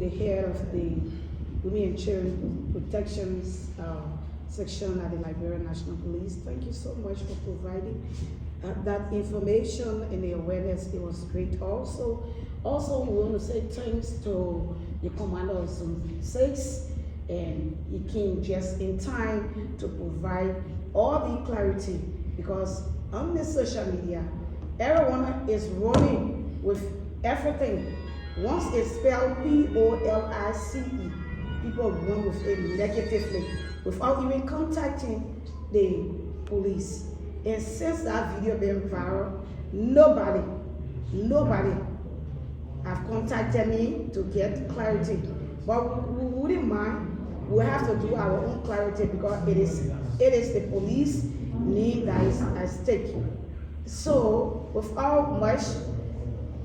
the head of the Women and Children Protections section at the Liberian National Police. Thank you so much for providing that information and the awareness. It was great. Also, we want to say thanks to the commander of Zone 6, and he came just in time to provide all the clarity, because on the social media, everyone is running with everything. Once it's spelled POLICE, people run with it negatively without even contacting the police. And since that video been viral, nobody have contacted me to get clarity. But we wouldn't mind. We have to do our own clarity, because it is the police need that is at stake. So without much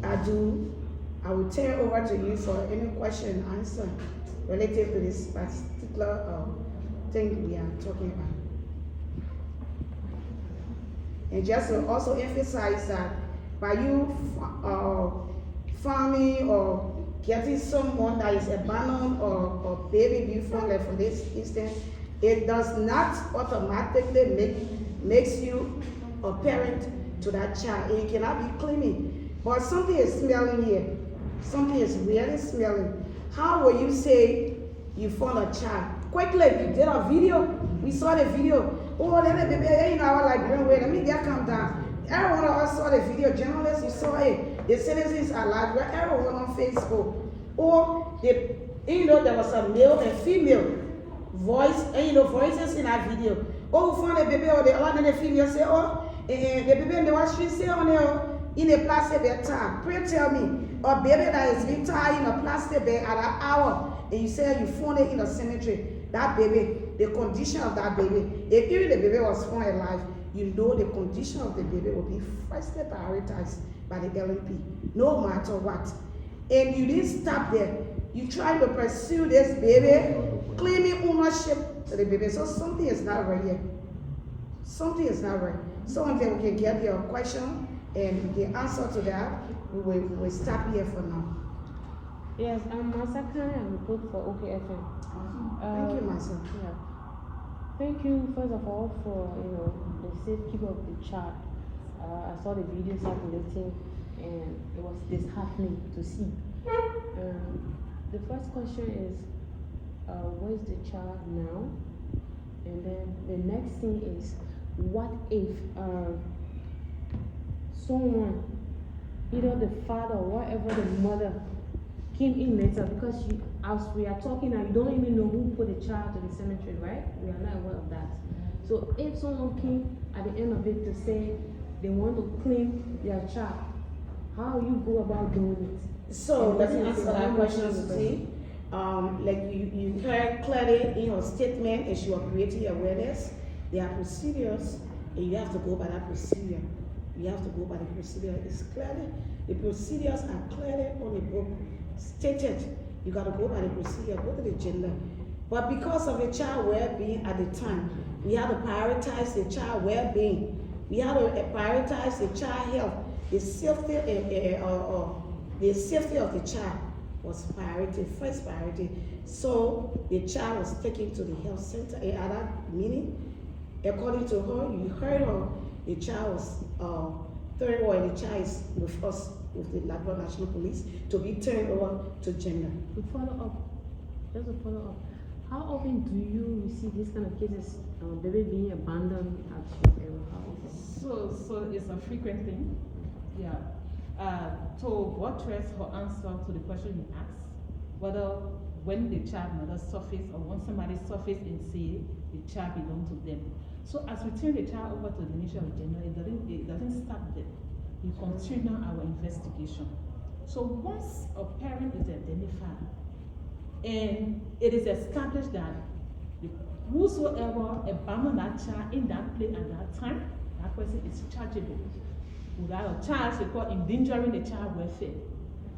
ado, I will turn over to you for any question and answer relative to this particular thing we are talking about. And just to also emphasize that by you farming or getting someone that is abandoned or baby before, like for this instance, it does not automatically makes you a parent to that child. And you cannot be claiming. But something is smelling here. Something is really smelling. How will you say you found a child? Quickly, you did a video. We saw the video. Oh, let me baby, you know, I like green way. Let me get calm down. Everyone of us saw the video. Journalists, you saw it. The citizens are live. Everyone on Facebook. Or there was a male and female voice, and voices in that video. Oh, we found a baby, or the other female say, oh, the baby in the street say on there in a plastic bed time. Pray tell me, a baby that is being tied in a plastic bed at an hour, and you say you found it in a cemetery. That baby, the condition of that baby, if even the baby was found alive, you know the condition of the baby will be firstly prioritized by the LNP, no matter what. And you didn't stop there. You try to pursue this baby, claiming ownership to the baby. So something is not right here. Something is not right. So until we can get your question and the answer to that, we'll stop here for now. Yes, I'm Masa Khan, I report for OKFM. Thank you, Masa. Yeah. Thank you, first of all, for the safekeeping of the child. I saw the video circulating, and it was disheartening to see. The first question is, where's the child now? And then the next thing is, what if someone, either the father or whatever the mother, came in later, because as we are talking now, you don't even know who put the child to the cemetery, right? We are not aware of that. So if someone came at the end of it to say they want to claim their child, how you go about doing it? So let me answer that question, Susie. Like you heard clearly in your statement, as you are creating awareness, there are procedures, and you have to go by that procedure. You have to go by the procedure. The procedures are clearly on the book stated. You got to go by the procedure, go to the gender. But because of the child well-being at the time, we had to prioritize the child well-being. We had to prioritize the child health. The safety of the child was priority, first priority. So the child was taken to the health center. And at that meeting, according to her, you heard her, the child was turned over. The child is with us, with the Liberian National Police, to be turned over to gender. To follow up, just to follow up, how often do you receive these kind of cases, baby being abandoned at your area? So it's a frequent thing. Yeah. To buttress her answer to the question you asked, whether when the child mother surface or when somebody surface and say the child belongs to them. So as we turn the child over to the Ministry of Gender, it doesn't stop there. We continue our investigation. So once a parent is identified and it is established that whosoever abandoned that child in that place at that time, that person is chargeable. Without a charge, they call endangering the child welfare.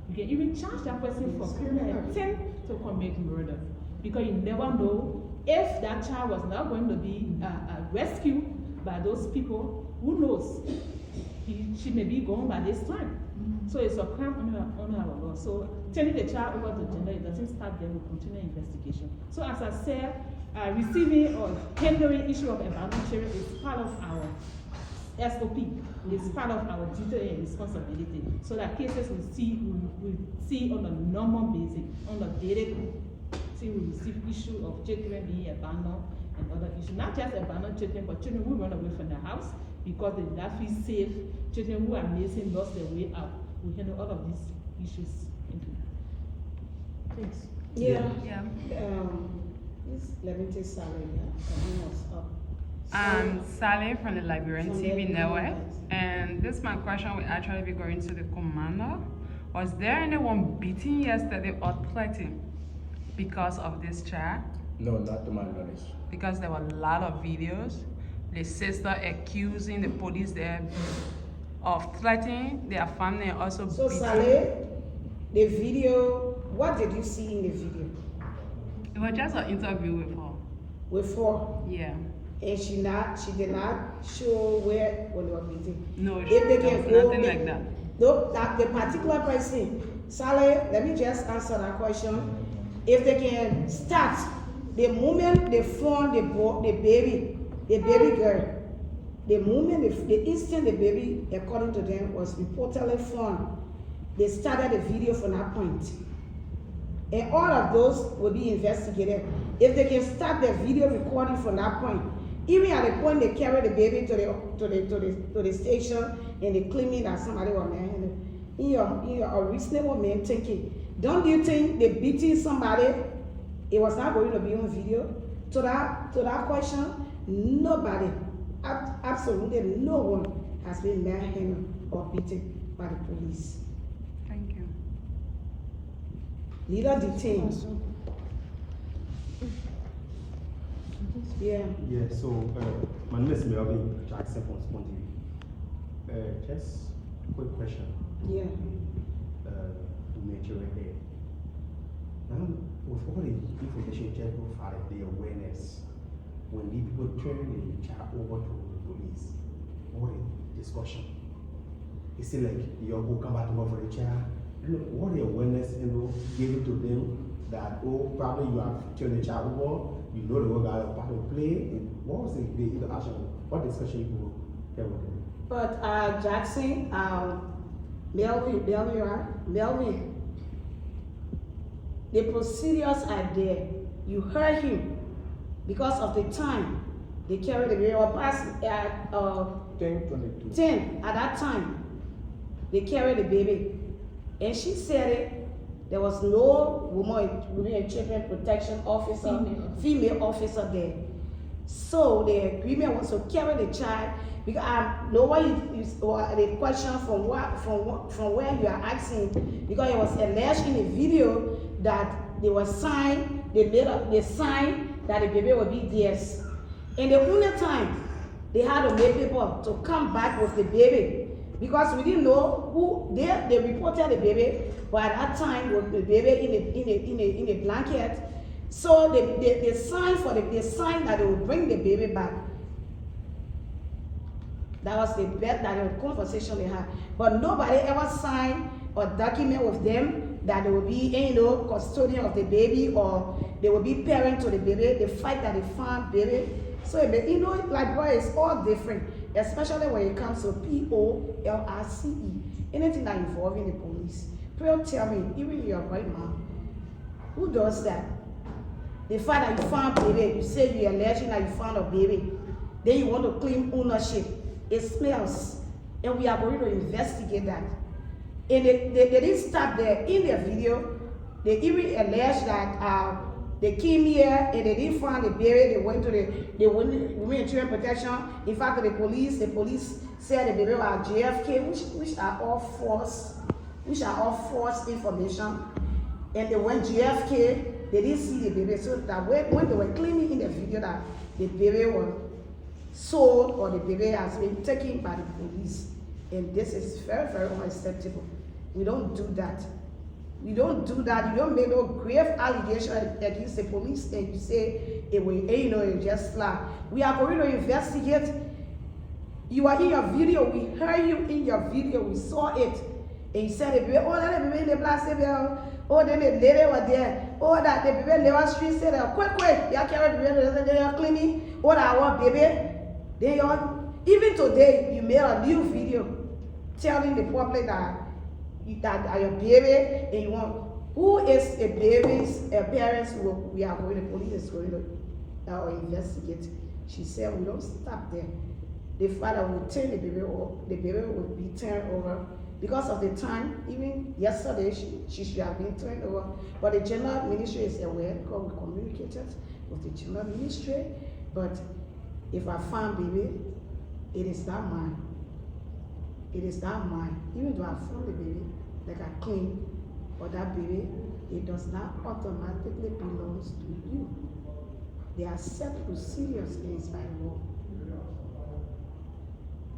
You can even charge that person for criminal attempt to commit murder, because you never know if that child was not going to be rescued by those people. Who knows? She may be gone by this time. So it's a crime under our law. So turning the child over to gender, it doesn't start there, we continue investigation. So as I said, receiving or handling issue of abandoned children is part of our SOP, is part of our duty and responsibility. So that cases we see on a normal basis, on a daily see we receive issue of children being abandoned and other issues. Not just abandoned children, but children who run away from the house because they do not feel safe, children who are missing, lost their way out. We handle all of these issues. Thank you. Thanks. Yeah. Yeah. Let me take Sally. Sally from the Liberian From TV the network, Liberian. and this my question will actually be going to the commander. Was there anyone beaten yesterday or threatened because of this child? No, not to my knowledge. Because there were a lot of videos. The sister accusing the police there of threatening their family and also So beating. Sally, the video, what did you see in the video? It was just an interview with her. With her, Yeah. and she did not show where when they were beating. No, If they there can was go, nothing like that. No, that the particular person, Sally, let me just answer that question. If they can start the moment they found the baby girl, the moment, the instant the baby, according to them, was reportedly found, they started the video from that point. And all of those will be investigated. If they can start the video recording from that point, even at the point they carry the baby to the station and they claiming that somebody was marrying in your reasonable man thinking, don't you think they beating somebody, it was not going to be on video? To that question, nobody, absolutely no one has been manhandled or beaten by the police. Thank you. Leader detained. Yeah. Yeah, so my name is Melvin Jackson from Spawn TV. Just a quick question. Yeah. To make sure there. Now, with all the information just go far, the awareness, when the people turn the child over to the police, what the discussion? Is it like you go come back to work for the child? You know, what the awareness, given to them that, oh, probably you have turned the child over, you know the work are part of play, and what was the interaction, what discussion you have with them? But Jackson, Melvin, the procedures are there. You heard him because of the time they carried the baby or past 10:22. 10 at that time. They carried the baby, and she said it. There was no women and children protection officer, female officer there. So the agreement was to carry the child. Because I know what the question from where you are asking, because it was alleged in the video that they were signed, they signed that the baby would be theirs. And the only time they had to make people to come back with the baby, because we didn't know who they reported the baby, but at that time with the baby in a blanket. So they signed that they would bring the baby back. That was the conversation they had. But nobody ever signed or document with them that they will be, custodian of the baby or they will be parent to the baby. The fact that they found baby. So, like boy, it's all different, especially when it comes to POLICE, anything that involving the police. Please tell me, even your right now, who does that? The fact that you found baby, you say you're alleging that you found a baby, then you want to claim ownership. It smells, and we are going to investigate that. And they didn't stop there. In their video, they even alleged that they came here and they didn't find the baby. They went to the Women and Children Protection. In fact, the police said the baby was JFK, which are all false information. And they went JFK. They didn't see the baby. So that when they were claiming in the video that the baby was sold or the baby has been taken by the police, and this is very, very unacceptable. We don't do that. We don't do that. You don't make no grave allegation against the police and you say it will, it just fly. We are going to investigate. You are in your video. We heard you in your video. We saw it. And you said, the baby, oh, that baby in the plastic bell. Oh, then the lady was there. Oh, that the baby never street said, quick, you carry the baby, they are cleaning. Oh, that one baby. They are, even today, you made a new video telling the public that that are your baby and you want, who is a baby's parents, we are going, the police is going to investigate. She said, we don't stop there. The father will turn the baby over, the baby will be turned over. Because of the time, even yesterday, she should have been turned over. But the general ministry is aware because we communicated with the general ministry. But if I found baby, it is not mine. It is not mine. Even though I found the baby, like I clean, but that baby, it does not automatically belong to you. There are set procedures against by law.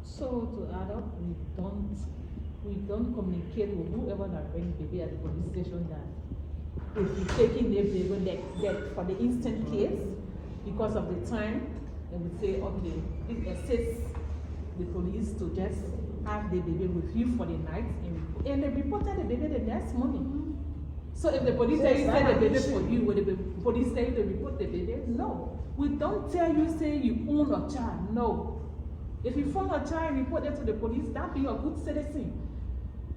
So to add up, we don't communicate with whoever that brings baby at the police station that if you taking the baby that for the instant case, because of the time, they would say, okay, it assists the police to just have the baby with you for the night and they reported the baby the next morning. So if the police tell you say the baby for you, will the police tell you to report the baby? No. We don't tell you say you own a child. No. If you find a child and report it to the police, that be a good citizen.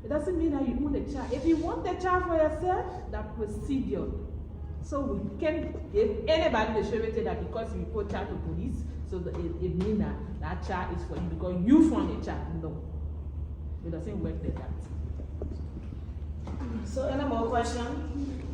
It doesn't mean that you own the child. If you want the child for yourself, that procedure. So we can't give anybody the surety that because you report child to police, so that it means that that child is for you because you found the child. No. It doesn't work like that. So any more questions?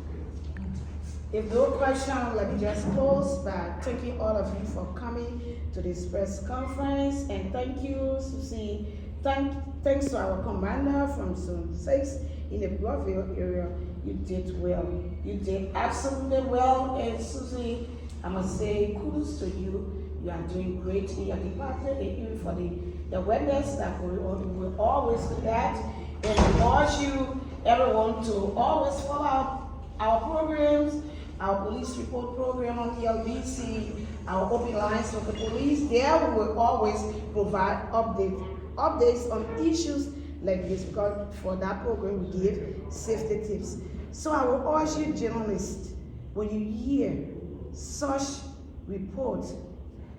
If no question, let me just close by thanking all of you for coming to this press conference, and thank you, Susie. Thanks to our commander from Zone 6 in the Broadville area. You did well. You did absolutely well, and Susie, I must say kudos to you. You are doing great in your department, and even for the witness that we will always do that. And we urge you, everyone, to always follow our programs, our police report program on the LBC, our open lines with the police. There we will always provide updates on issues like this, because for that program we give safety tips. So I will urge you, journalists, when you hear such reports,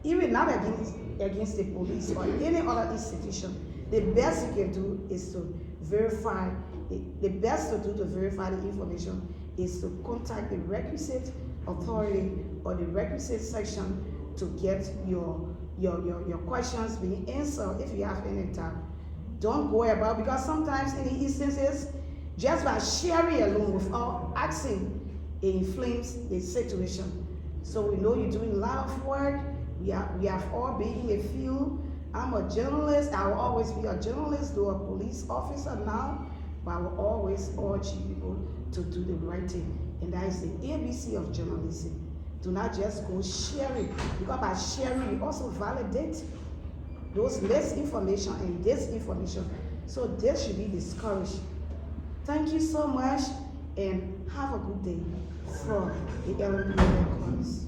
even not against the police or any other institution, the best you can do is to verify. The best to do to verify the information is to contact the requisite authority or the requisite section to get your questions being answered if you have any doubt. Don't go about, because sometimes in the instances, just by sharing alone without asking, it inflames the situation. So we know you're doing a lot of work. We have all been in the field. I'm a journalist. I will always be a journalist, though a police officer now, but I will always urge people to do the right thing. And that is the ABC of journalism. Do not just go sharing, because by sharing, you also validate those misinformation and disinformation. So this should be discouraged. Thank you so much, and have a good day from the LNP Records.